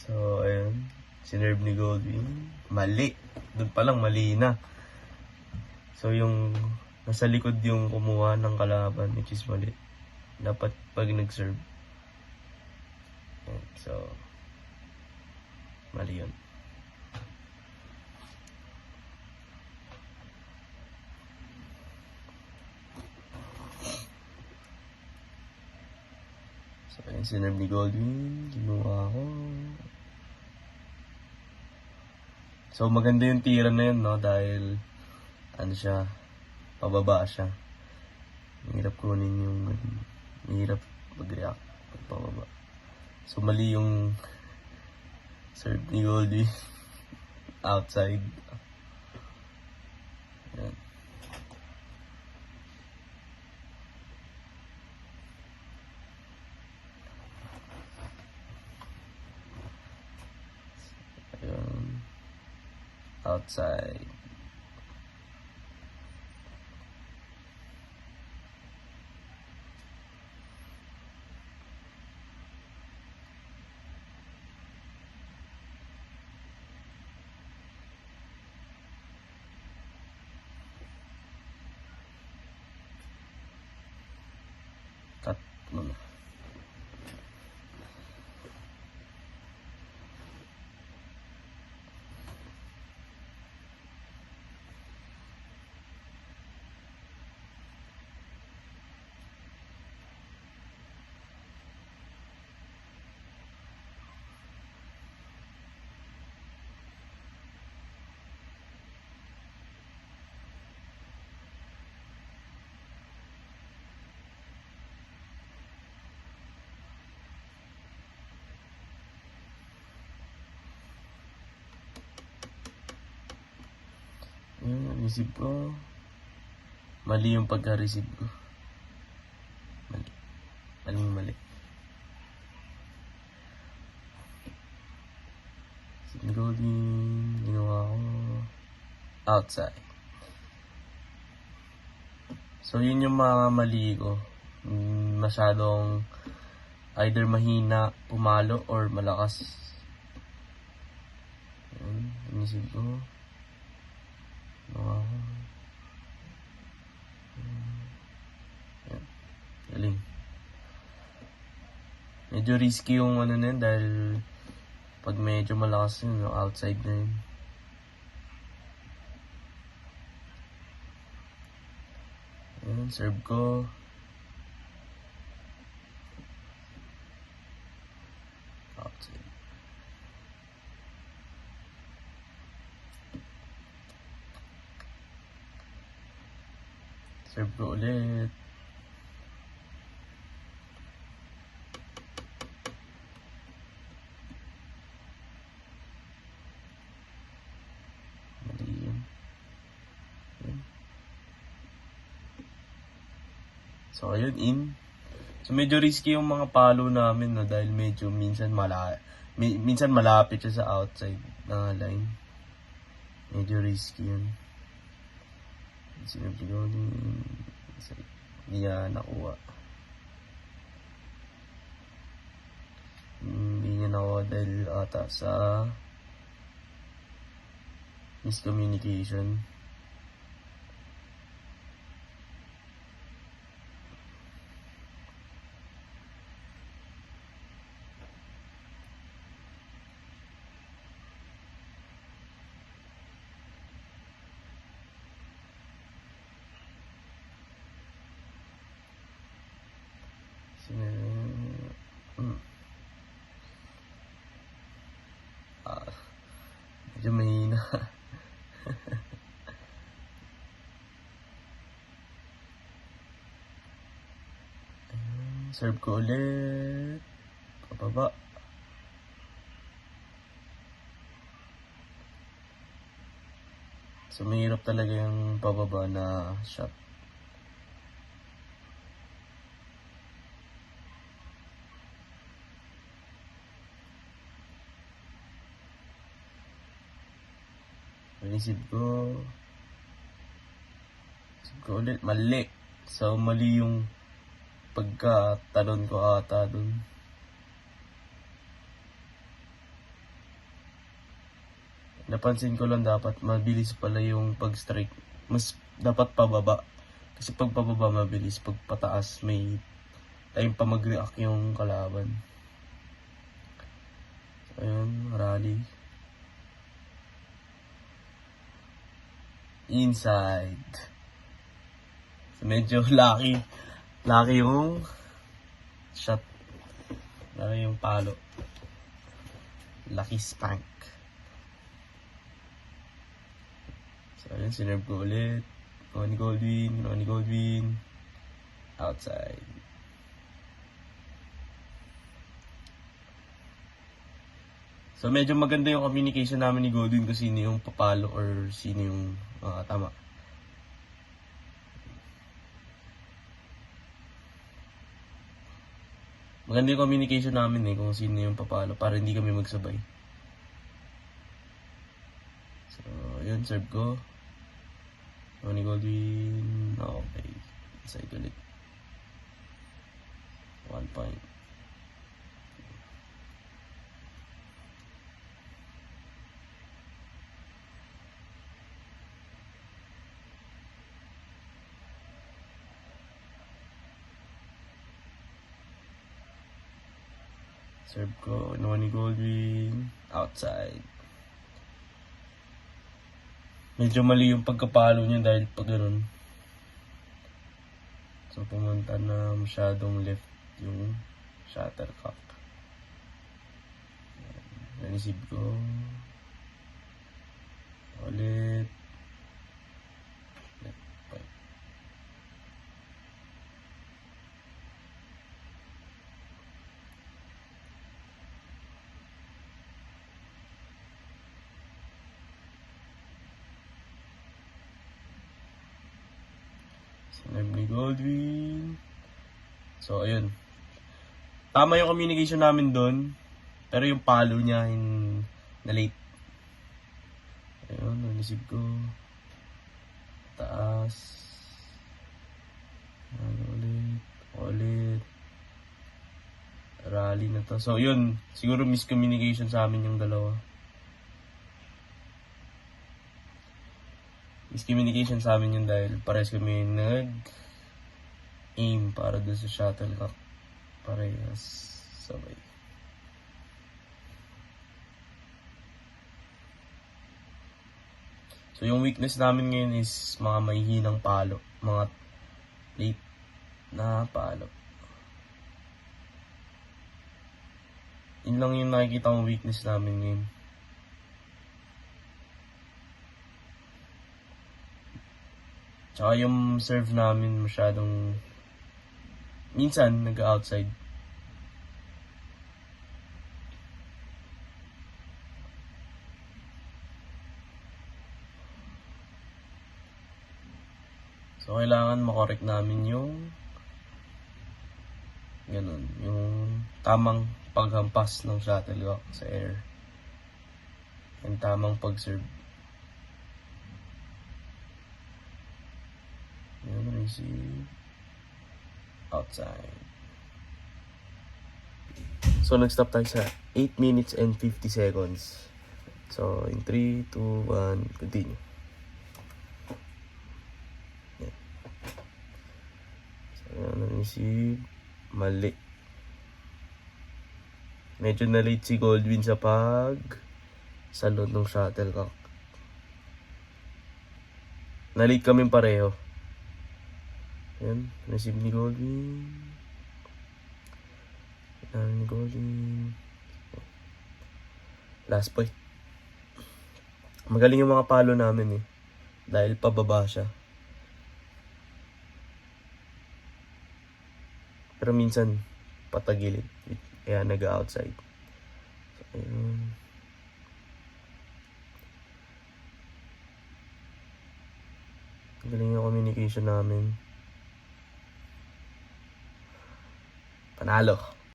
So, ayun. Sinerve ni Goldwing. Mali. Doon pa lang, mali na. So, yung nasa likod yung kumuha ng kalaban, which is mali. Dapat pag nag-serve. Ayan. So, mali yun. So, ayun, sinerve ni Goldwing. Ginawa ko. So, maganda yung tira na yun, no? Dahil, ano siya, pababa siya. Mahirap kunin yung, mahirap mag-react pag pababa. So, mali yung serve ni Goldie. Outside. Ayan. Ayan. Outside. Cut muna. Yung receive ko, mali yung pagka-receive ko. Mali. Mali. Golding, ginawa ko outside. So, yun yung mga mali ko. Masyadong either mahina, pumalo, or malakas. Yun, inisip ko. Ginawa ko. Yan, galing. Medyo risky yung ano na yun dahil pag medyo malakas yun, outside na yun. Ayan, serve ko. Outside. Serve ko ulit. So, ayun, in. So, medyo risky yung mga palo namin, no, dahil medyo minsan malapit siya sa outside na line. Medyo risky yun. Sinabi ko, hindi niya nakuha. Hindi niya nakuha dahil ata sa miscommunication. Medyo mahina. Serve ko ulit. Pababa. So, mahirap talaga yung pababa na shot. Receive ko ulit, mali. So, mali yung pagka-talon ko ata dun. napansin ko lang dapat mabilis pala yung pag-strike. Mas dapat pababa. Kasi pag pababa mabilis, pag pataas may time pa mag-react yung kalaban. So, ayun, rally. Inside. So, medyo lucky. Lucky yung shot. Lucky yung palo. Lucky spank. So, ayun, sinerve ko ulit. Ronnie Goldwyn. Outside. So, medyo maganda yung communication namin ni Goldwyn kung sino yung papalo or sino yung tama. Maganda yung communication namin kung sino yung papalo para hindi kami magsabay. So, yun, serve ko. Ronnie Goldwyn. Okay. Inside ulit. 1 point. Serve ko, Ronnie Goldwyn, outside. Medyo mali yung pagkapalo niya dahil pag ganun. So, pumunta na masyadong left yung shuttlecock. Nanisib ko. Ulit. Left point. Ronnie Goldwyn. So, ayun. Tama yung communication namin doon. Pero yung palo niya, na late. Ayun, nanisip ko. Taas. Ulit. Rally na to. So, yun. Siguro miscommunication sa amin yung dalawa. Miscommunication sa amin yun dahil pares kami nag-aim para doon sa shuttlecock. Parehas sabay. So, yung weakness namin ngayon is mga mahihinang palo. Mga late na palo. Yun lang yung nakikita kong weakness namin ngayon. Tsaka yung serve namin masyadong minsan nag-outside. So, kailangan makorek namin yung ganun, yung tamang paghampas ng shuttlecock sa air. Yung tamang pag-serve. Yun, receive. Outside. So, nag-stop tayo sa 8 minutes and 50 seconds. So, in 3, 2, 1, continue. Yan. So, receive. Mali. Medyo na-late si Goldwyn sa salot ng shuttlecock. Na-late kaming pareho. Yan, receive ni Goldwyn. Last point. Magaling yung mga palo namin dahil pababa siya. Pero minsan patagilid. Kaya nag-outside. So, ayun. Magaling yung communication namin. Panalo.